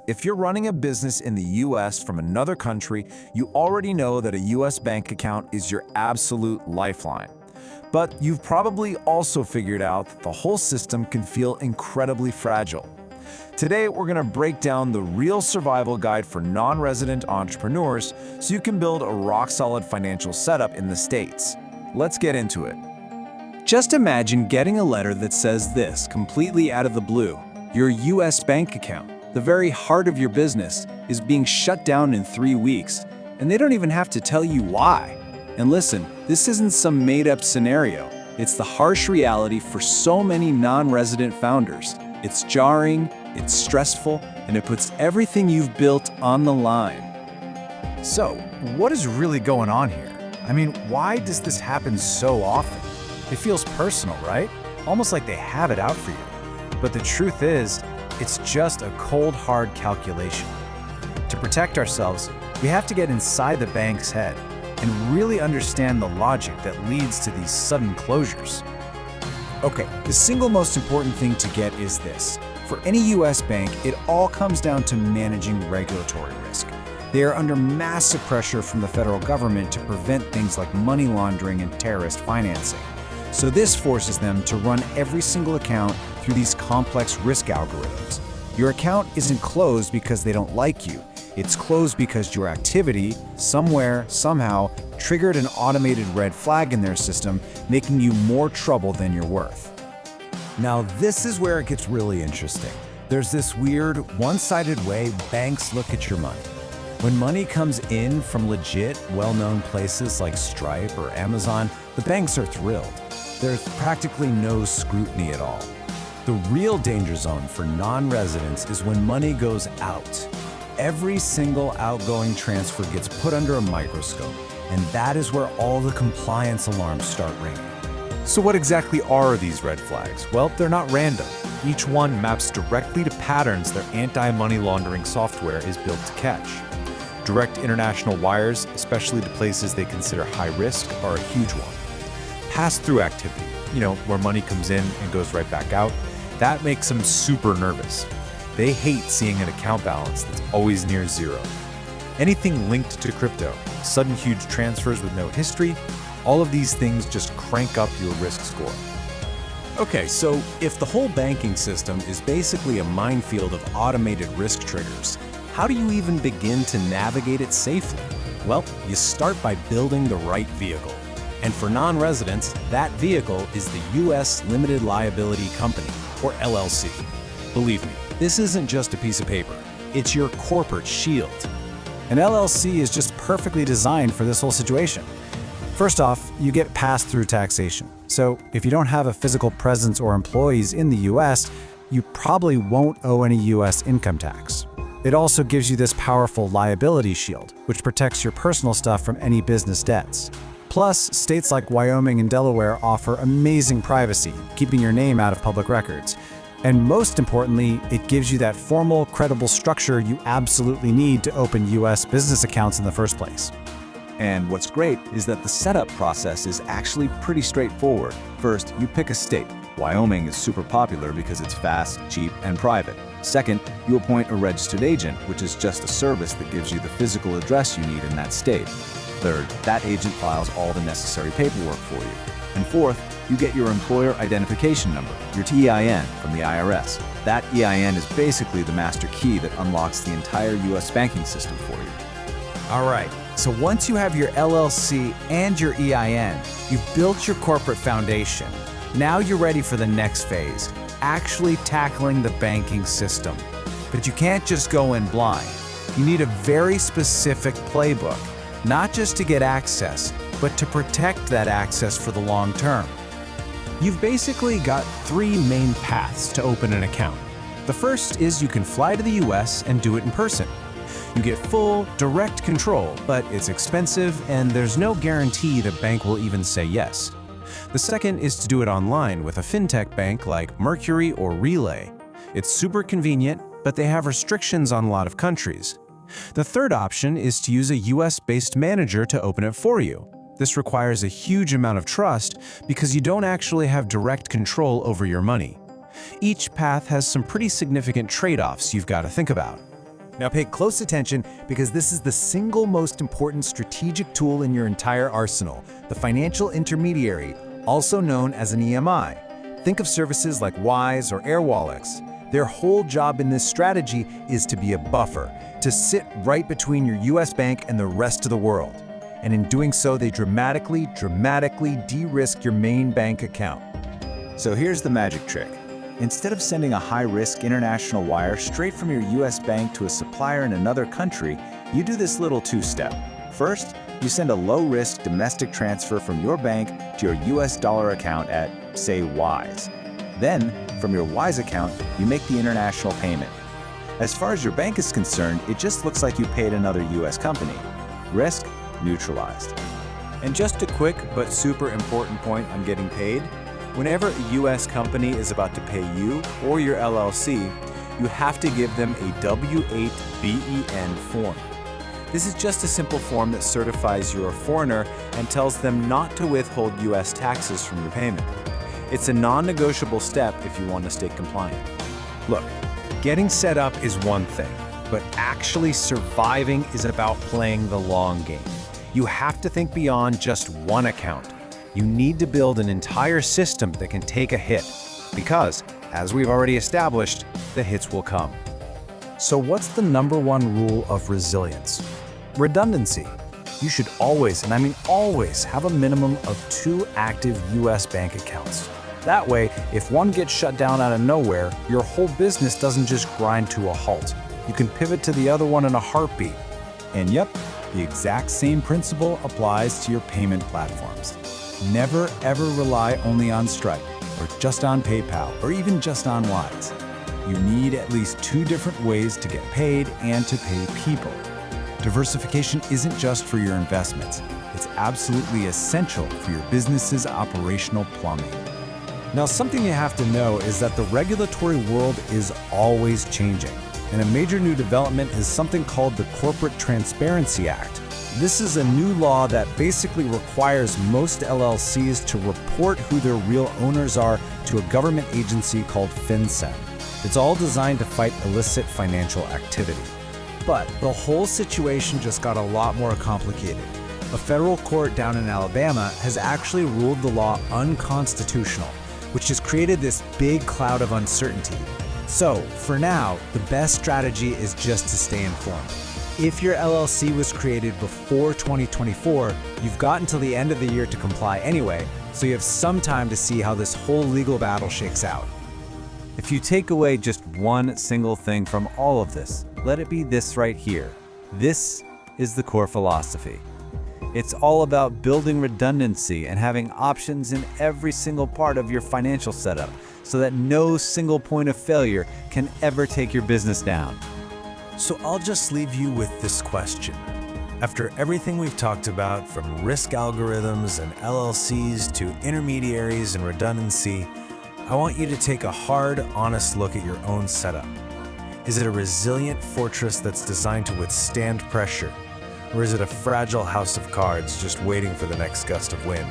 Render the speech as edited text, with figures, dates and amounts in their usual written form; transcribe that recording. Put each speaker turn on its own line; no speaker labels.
If you're running a business in the US from another country, you already know that a US bank account is your absolute lifeline. But you've probably also figured out that the whole system can feel incredibly fragile. Today, we're going to break down the real survival guide for non-resident entrepreneurs so you can build a rock-solid financial setup in the States. Let's get into it.
Just imagine getting a letter that says this, completely out of the blue. Your US bank account, the very heart of your business, is being shut down in 3 weeks, and they don't even have to tell you why. And listen, this isn't some made-up scenario. It's the harsh reality for so many non-resident founders. It's jarring, it's stressful, and it puts everything you've built on the line.
So, what is really going on here? I mean, why does this happen so often? It feels personal, right? Almost like they have it out for you. But the truth is, it's just a cold, hard calculation. To protect ourselves, we have to get inside the bank's head and really understand the logic that leads to these sudden closures. Okay, the single most important thing to get is this. For any US bank, it all comes down to managing regulatory risk. They are under massive pressure from the federal government to prevent things like money laundering and terrorist financing. So this forces them to run every single account through these complex risk algorithms. Your account isn't closed because they don't like you. It's closed because your activity, somewhere, somehow, triggered an automated red flag in their system, making you more trouble than you're worth.
Now, this is where it gets really interesting. There's this weird, one-sided way banks look at your money. When money comes in from legit, well-known places like Stripe or Amazon, the banks are thrilled. There's practically no scrutiny at all. The real danger zone for non-residents is when money goes out. Every single outgoing transfer gets put under a microscope, and that is where all the compliance alarms start ringing.
So what exactly are these red flags? Well, they're not random. Each one maps directly to patterns their anti-money laundering software is built to catch. Direct international wires, especially to places they consider high risk, are a huge one. Pass-through activity, where money comes in and goes right back out, that makes them super nervous. They hate seeing an account balance that's always near zero. Anything linked to crypto, sudden huge transfers with no history, all of these things just crank up your risk score.
Okay, so if the whole banking system is basically a minefield of automated risk triggers, how do you even begin to navigate it safely? Well, you start by building the right vehicle. And for non-residents, that vehicle is the U.S. Limited Liability Company, or LLC. Believe me, this isn't just a piece of paper. It's your corporate shield.
An LLC is just perfectly designed for this whole situation. First off, you get pass-through taxation. So if you don't have a physical presence or employees in the US, you probably won't owe any US income tax. It also gives you this powerful liability shield, which protects your personal stuff from any business debts. Plus, states like Wyoming and Delaware offer amazing privacy, keeping your name out of public records. And most importantly, it gives you that formal, credible structure you absolutely need to open US business accounts in the first place.
And what's great is that the setup process is actually pretty straightforward. First, you pick a state. Wyoming is super popular because it's fast, cheap, and private. Second, you appoint a registered agent, which is just a service that gives you the physical address you need in that state. Third, that agent files all the necessary paperwork for you. And fourth, you get your employer identification number, your EIN, from the IRS. That EIN is basically the master key that unlocks the entire US banking system for you.
All right, so once you have your LLC and your EIN, you've built your corporate foundation. Now you're ready for the next phase, actually tackling the banking system. But you can't just go in blind. You need a very specific playbook, not just to get access, but to protect that access for the long term. You've basically got 3 main paths to open an account. The first is you can fly to the US and do it in person. You get full, direct control, but it's expensive and there's no guarantee the bank will even say yes. The second is to do it online with a fintech bank like Mercury or Relay. It's super convenient, but they have restrictions on a lot of countries. The third option is to use a US-based manager to open it for you. This requires a huge amount of trust because you don't actually have direct control over your money. Each path has some pretty significant trade-offs you've got to think about.
Now pay close attention because this is the single most important strategic tool in your entire arsenal, the financial intermediary, also known as an EMI. Think of services like Wise or AirWallex. Their whole job in this strategy is to be a buffer, to sit right between your US bank and the rest of the world. And in doing so, they dramatically de-risk your main bank account.
So here's the magic trick. Instead of sending a high-risk international wire straight from your US bank to a supplier in another country, you do this little two-step. First, you send a low-risk domestic transfer from your bank to your US dollar account at, say, Wise. Then, from your Wise account, you make the international payment. As far as your bank is concerned, it just looks like you paid another US company. Risk neutralized.
And just a quick but super important point on getting paid. Whenever a US company is about to pay you or your LLC, you have to give them a W-8-BEN form. This is just a simple form that certifies you're a foreigner and tells them not to withhold US taxes from your payment. It's a non-negotiable step if you want to stay compliant.
Look, getting set up is one thing, but actually surviving is about playing the long game. You have to think beyond just one account. You need to build an entire system that can take a hit, because, as we've already established, the hits will come. So what's the number one rule of resilience? Redundancy. You should always, and I mean always, have a minimum of 2 active US bank accounts. That way, if one gets shut down out of nowhere, your whole business doesn't just grind to a halt. You can pivot to the other one in a heartbeat.
And yep, the exact same principle applies to your payment platforms. Never ever rely only on Stripe, or just on PayPal, or even just on Wise. You need at least 2 different ways to get paid and to pay people. Diversification isn't just for your investments. It's absolutely essential for your business's operational plumbing.
Now, something you have to know is that the regulatory world is always changing. And a major new development is something called the Corporate Transparency Act. This is a new law that basically requires most LLCs to report who their real owners are to a government agency called FinCEN. It's all designed to fight illicit financial activity. But the whole situation just got a lot more complicated. A federal court down in Alabama has actually ruled the law unconstitutional, which has created this big cloud of uncertainty. So, for now, the best strategy is just to stay informed. If your LLC was created before 2024, you've got until the end of the year to comply anyway, so you have some time to see how this whole legal battle shakes out.
If you take away just one single thing from all of this, let it be this right here. This is the core philosophy. It's all about building redundancy and having options in every single part of your financial setup so that no single point of failure can ever take your business down.
So I'll just leave you with this question. After everything we've talked about, from risk algorithms and LLCs to intermediaries and redundancy, I want you to take a hard, honest look at your own setup. Is it a resilient fortress that's designed to withstand pressure? Or is it a fragile house of cards just waiting for the next gust of wind?